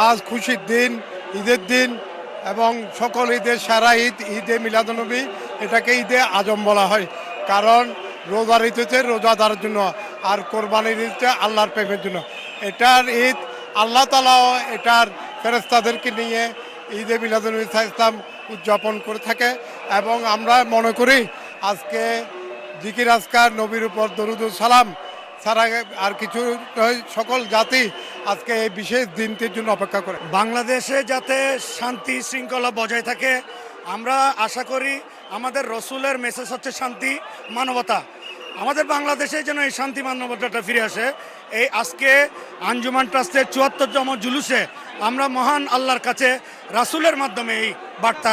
আজ খুশির দিন, ঈদের দিন এবং সকল ঈদের সেরা ঈদ, ঈদে মিলাদুন্নবী। এটাকে ঈদে আজম বলা হয়, কারণ রোজার ঈদ হচ্ছে রোজাদারের জন্য, আর কোরবানির ঈদ হচ্ছে আল্লাহর প্রেমের জন্য। এটার ঈদ আল্লাহ তাআলাও এটার ফেরেশতাদেরকে নিয়ে ঈদে মিলাদুন্নবী ইসলাম উদযাপন করে থাকে। এবং আমরা মনে করি আজকে জিকির আজকার, নবীর উপর দরুদ ও সালাম ছাড়া আর কিছু নয়। সকল জাতি আজকে এই বিশেষ দিনটির জন্য অপেক্ষা করে। বাংলাদেশে যাতে শান্তি শৃঙ্খলা বজায় থাকে, আমরা আশা করি। আমাদের রসুলের মেসেজ হচ্ছে শান্তি, মানবতা। আমাদের বাংলাদেশে যেন এই শান্তি মানবতাটা ফিরে আসে। এই আজকে আঞ্জুমান ট্রাস্টের ৭৪তম জুলুসে আমরা মহান আল্লাহর কাছে রাসুলের মাধ্যমে এই বার্তা